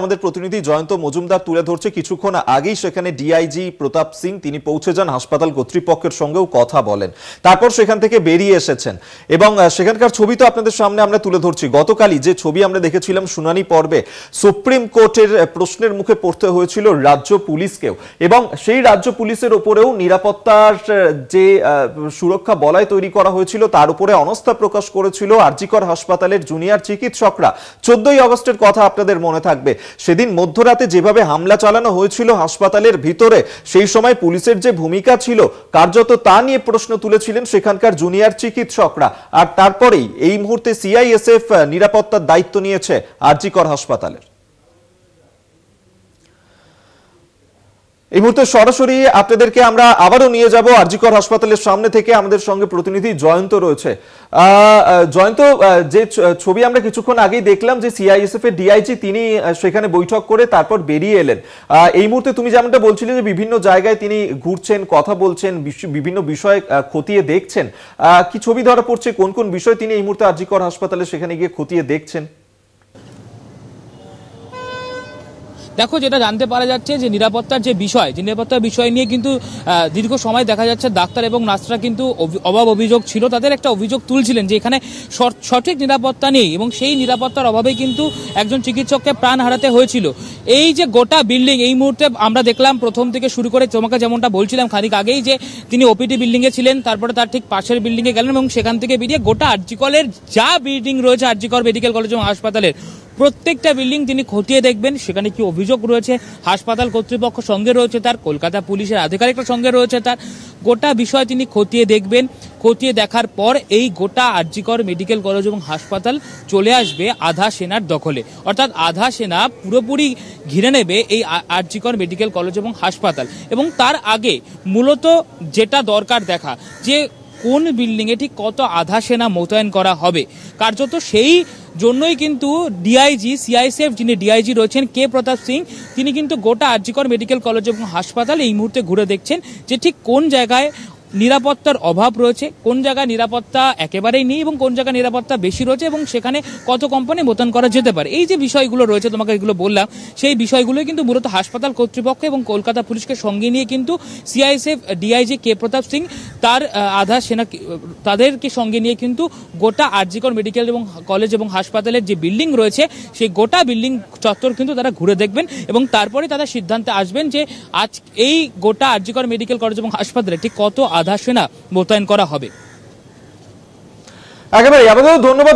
আমাদের প্রতিনিধি জয়ন্ত মজুমদার তুলে ধরছে কিছুক্ষণ আগেই সেখানে ডিআইজি প্রতাপ সিং তিনি পৌঁছে যান, হাসপাতাল কর্তৃপক্ষের সঙ্গেও কথা বলেন, তারপর সেখান থেকে বেরিয়ে এসেছেন এবং সেখানকার ছবি তো আপনাদের সামনে আমরা তুলে ধরছি। গতকালই যে ছবি আমরা দেখেছিলাম শুনানি পর্বে, সুপ্রিম কোর্টের প্রশ্নের মুখে পড়তে হয়েছিল রাজ্য পুলিশকেও, এবং সেই রাজ্য পুলিশের ওপরেও নিরাপত্তার যে সুরক্ষা বলয় তৈরি করা হয়েছিল তার উপরে অনাস্থা প্রকাশ করেছিল আরজিকর হাসপাতালের জুনিয়র চিকিৎসকরা। 14ই আগস্টের কথা আপনাদের মনে থাকবে, সেদিন মধ্যরাতে যেভাবে হামলা চালানো হয়েছিল হাসপাতালের ভিতরে, সেই সময় পুলিশের যে ভূমিকা ছিল কার্যত তা নিয়ে প্রশ্ন তুলেছিলেন সেখানকার জুনিয়র চিকিৎসকরা। আর তারপরেই এই মুহূর্তে সিআইএসএফ নিরাপত্তার দায়িত্ব নিয়েছে আরজিকর হাসপাতালের। এই মুহূর্তে সরাসরি আপনাদেরকে আমরা আবারও নিয়ে যাব আরজিকর হাসপাতালের সামনে থেকে। আমাদের সঙ্গে প্রতিনিধি জয়ন্ত রয়েছে। জয়ন্ত, যে ছবি আমরা কিছুক্ষণ আগেই দেখলাম যে সিআইএসএফ এর ডিআইজি তিনি সেখানে বৈঠক করে তারপর বেরিয়ে এলেন, এই মুহূর্তে তুমি যেমনটা বলছিলে যে বিভিন্ন জায়গায় তিনি ঘুরছেন, কথা বলছেন, বিভিন্ন বিষয় খতিয়ে দেখছেন, কি ছবি ধরা পড়ছে, কোন কোন বিষয় তিনি এই মুহূর্তে আরজিকর হাসপাতালে সেখানে গিয়ে খতিয়ে দেখছেন? দেখো, যেটা জানতে পারা যাচ্ছে যে নিরাপত্তার যে নিরাপত্তার বিষয় নিয়ে কিন্তু দীর্ঘ সময় দেখা যাচ্ছে ডাক্তার এবং নার্সরা কিন্তু অভাব অভিযোগ ছিল, তাদের একটা অভিযোগ তুলছিলেন যে এখানে সঠিক নিরাপত্তা নেই এবং সেই নিরাপত্তার অভাবে কিন্তু একজন চিকিৎসককে প্রাণ হারাতে হয়েছিল। এই যে গোটা বিল্ডিং এই মুহূর্তে আমরা দেখলাম প্রথম থেকে শুরু করে, তোমাকে যেমনটা বলছিলাম খানিক আগেই, যে তিনি ওপিডি বিল্ডিংয়ে ছিলেন, তারপরে তার ঠিক পাশের বিল্ডিংয়ে গেলেন এবং সেখান থেকে বেরিয়ে গোটা আরজিকরের যা বিল্ডিং রয়েছে আরজিকর মেডিকেল কলেজ এবং হাসপাতালের প্রত্যেকটা বিল্ডিং তিনি খতিয়ে দেখবেন, সেখানে কি অভিযোগ রয়েছে, হাসপাতাল কর্তৃপক্ষ সঙ্গে রয়েছে তার, কলকাতা পুলিশের আধিকারিকরা সঙ্গে রয়েছে তার, গোটা বিষয় তিনি খতিয়ে দেখবেন। খতিয়ে দেখার পর এই গোটা আরজিকর মেডিকেল কলেজ এবং হাসপাতাল চলে আসবে আধা সেনার দখলে, অর্থাৎ আধা সেনা পুরোপুরি ঘিরে নেবে এই আরজিকর মেডিকেল কলেজ এবং হাসপাতাল। এবং তার আগে মূলত যেটা দরকার দেখা, যে কোন বিল্ডিংয়ে ঠিক কত আধা সেনা মোতায়েন করা হবে, কার্যত সেই জন্যই কিন্তু ডিআইজি সিআইএসএফ যিনি ডিআইজি রয়েছেন কে প্রতাপ সিং, তিনি কিন্তু গোটা আরজিকর মেডিকেল কলেজ এবং হাসপাতাল এই মুহূর্তে ঘুরে দেখছেন যে ঠিক কোন জায়গায় নিরাপত্তার অভাব রয়েছে, কোন জায়গায় নিরাপত্তা একেবারেই নেই এবং কোন জায়গায় নিরাপত্তা বেশি রয়েছে এবং সেখানে কত কোম্পানি মোতায়েন করা যেতে পারে। এই যে বিষয়গুলো রয়েছে, তোমাকে এগুলো বললাম, সেই বিষয়গুলোই কিন্তু মূলত হাসপাতাল কর্তৃপক্ষ এবং কলকাতা পুলিশকে সঙ্গে নিয়ে কিন্তু সিআইএসএফ ডিআইজি কে প্রতাপ সিং তার আধা সেনা তাদেরকে সঙ্গে নিয়ে কিন্তু গোটা আরজিকর মেডিকেল এবং কলেজ এবং হাসপাতালের যে বিল্ডিং রয়েছে সেই গোটা বিল্ডিং চত্বর কিন্তু তারা ঘুরে দেখবেন এবং তারপরে তারা সিদ্ধান্তে আসবেন যে আজ এই গোটা আরজিকর মেডিকেল কলেজ এবং হাসপাতালে ঠিক কত আধা সেনা মোতায়েন করা হবে। একেবারে, আমাদের ধন্যবাদ।